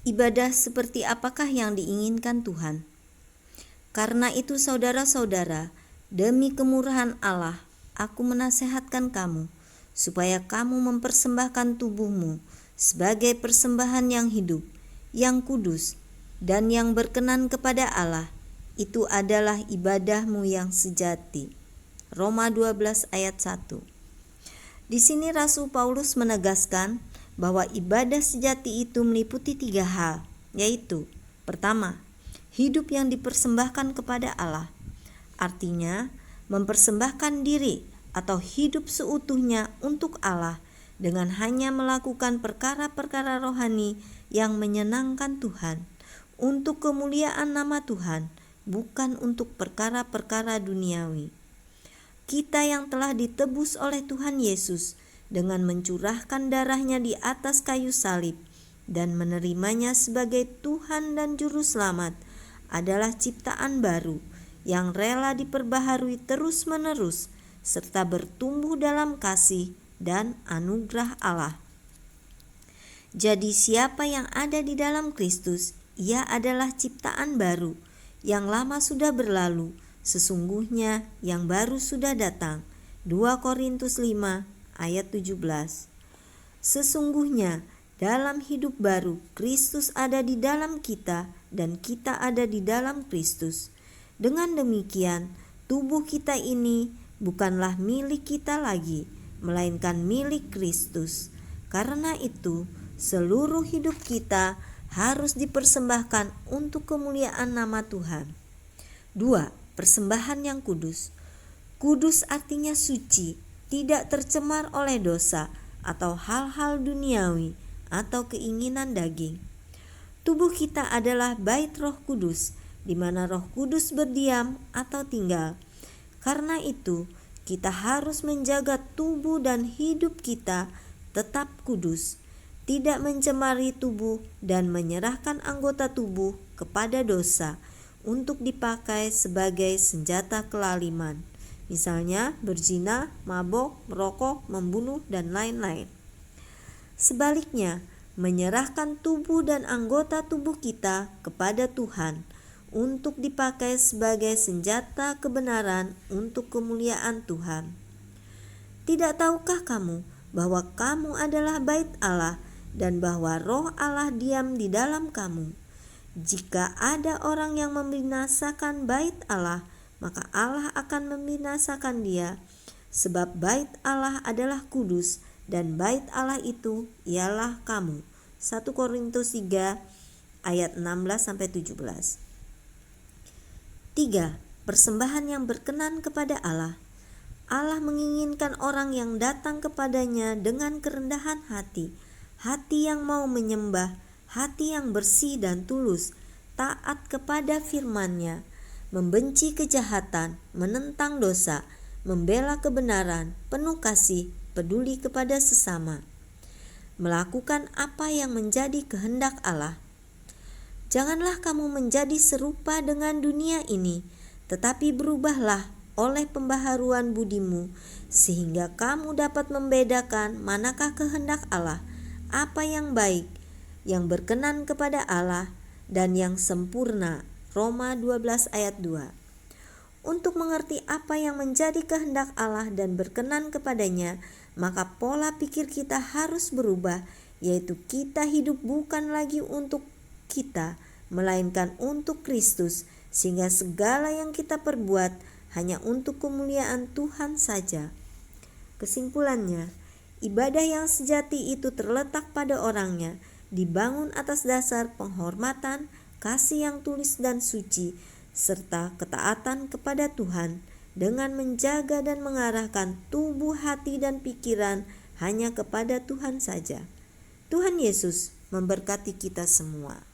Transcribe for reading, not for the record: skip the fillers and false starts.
Ibadah seperti apakah yang diinginkan Tuhan? Karena itu saudara-saudara, demi kemurahan Allah, aku menasehatkan kamu, supaya kamu mempersembahkan tubuhmu sebagai persembahan yang hidup, yang kudus, dan yang berkenan kepada Allah. Itu adalah ibadahmu yang sejati. Roma 12 ayat 1. Di sini Rasul Paulus menegaskan bahwa ibadah sejati itu meliputi 3 hal, yaitu pertama, hidup yang dipersembahkan kepada Allah. Artinya, mempersembahkan diri atau hidup seutuhnya untuk Allah dengan hanya melakukan perkara-perkara rohani yang menyenangkan Tuhan, untuk kemuliaan nama Tuhan, bukan untuk perkara-perkara duniawi. Kita yang telah ditebus oleh Tuhan Yesus dengan mencurahkan darahnya di atas kayu salib dan menerimanya sebagai Tuhan dan Juru Selamat adalah ciptaan baru yang rela diperbaharui terus-menerus serta bertumbuh dalam kasih dan anugerah Allah. Jadi siapa yang ada di dalam Kristus, ia adalah ciptaan baru, yang lama sudah berlalu, sesungguhnya yang baru sudah datang. 2 Korintus 5 ayat 17. Sesungguhnya dalam hidup baru Kristus ada di dalam kita dan kita ada di dalam Kristus. Dengan demikian, tubuh kita ini bukanlah milik kita lagi, melainkan milik Kristus. Karena itu, seluruh hidup kita harus dipersembahkan untuk kemuliaan nama Tuhan. 2. Persembahan yang kudus. Kudus artinya suci, tidak tercemar oleh dosa atau hal-hal duniawi atau keinginan daging. Tubuh kita adalah bait Roh Kudus, di mana Roh Kudus berdiam atau tinggal. Karena itu, kita harus menjaga tubuh dan hidup kita tetap kudus, tidak mencemari tubuh dan menyerahkan anggota tubuh kepada dosa untuk dipakai sebagai senjata kelaliman. Misalnya berzina, mabok, merokok, membunuh, dan lain-lain. Sebaliknya, menyerahkan tubuh dan anggota tubuh kita kepada Tuhan untuk dipakai sebagai senjata kebenaran untuk kemuliaan Tuhan. Tidak tahukah kamu bahwa kamu adalah bait Allah dan bahwa Roh Allah diam di dalam kamu? Jika ada orang yang membinasakan bait Allah, maka Allah akan membinasakan dia, sebab bait Allah adalah kudus dan bait Allah itu ialah kamu. 1 Korintus 3 ayat 16-17. 3. Persembahan yang berkenan kepada Allah. Allah menginginkan orang yang datang kepadanya dengan kerendahan hati, hati yang mau menyembah, hati yang bersih dan tulus, taat kepada firman-Nya, membenci kejahatan, menentang dosa, membela kebenaran, penuh kasih, peduli kepada sesama, melakukan apa yang menjadi kehendak Allah. Janganlah kamu menjadi serupa dengan dunia ini, tetapi berubahlah oleh pembaharuan budimu, sehingga kamu dapat membedakan manakah kehendak Allah, apa yang baik, yang berkenan kepada Allah, dan yang sempurna. Roma 12 ayat 2. Untuk mengerti apa yang menjadi kehendak Allah dan berkenan kepadanya, maka pola pikir kita harus berubah, yaitu kita hidup bukan lagi untuk kita, melainkan untuk Kristus, sehingga segala yang kita perbuat hanya untuk kemuliaan Tuhan saja. Kesimpulannya, ibadah yang sejati itu terletak pada orangnya, dibangun atas dasar penghormatan, kasih yang tulus dan suci, serta ketaatan kepada Tuhan dengan menjaga dan mengarahkan tubuh, hati, dan pikiran hanya kepada Tuhan saja. Tuhan Yesus memberkati kita semua.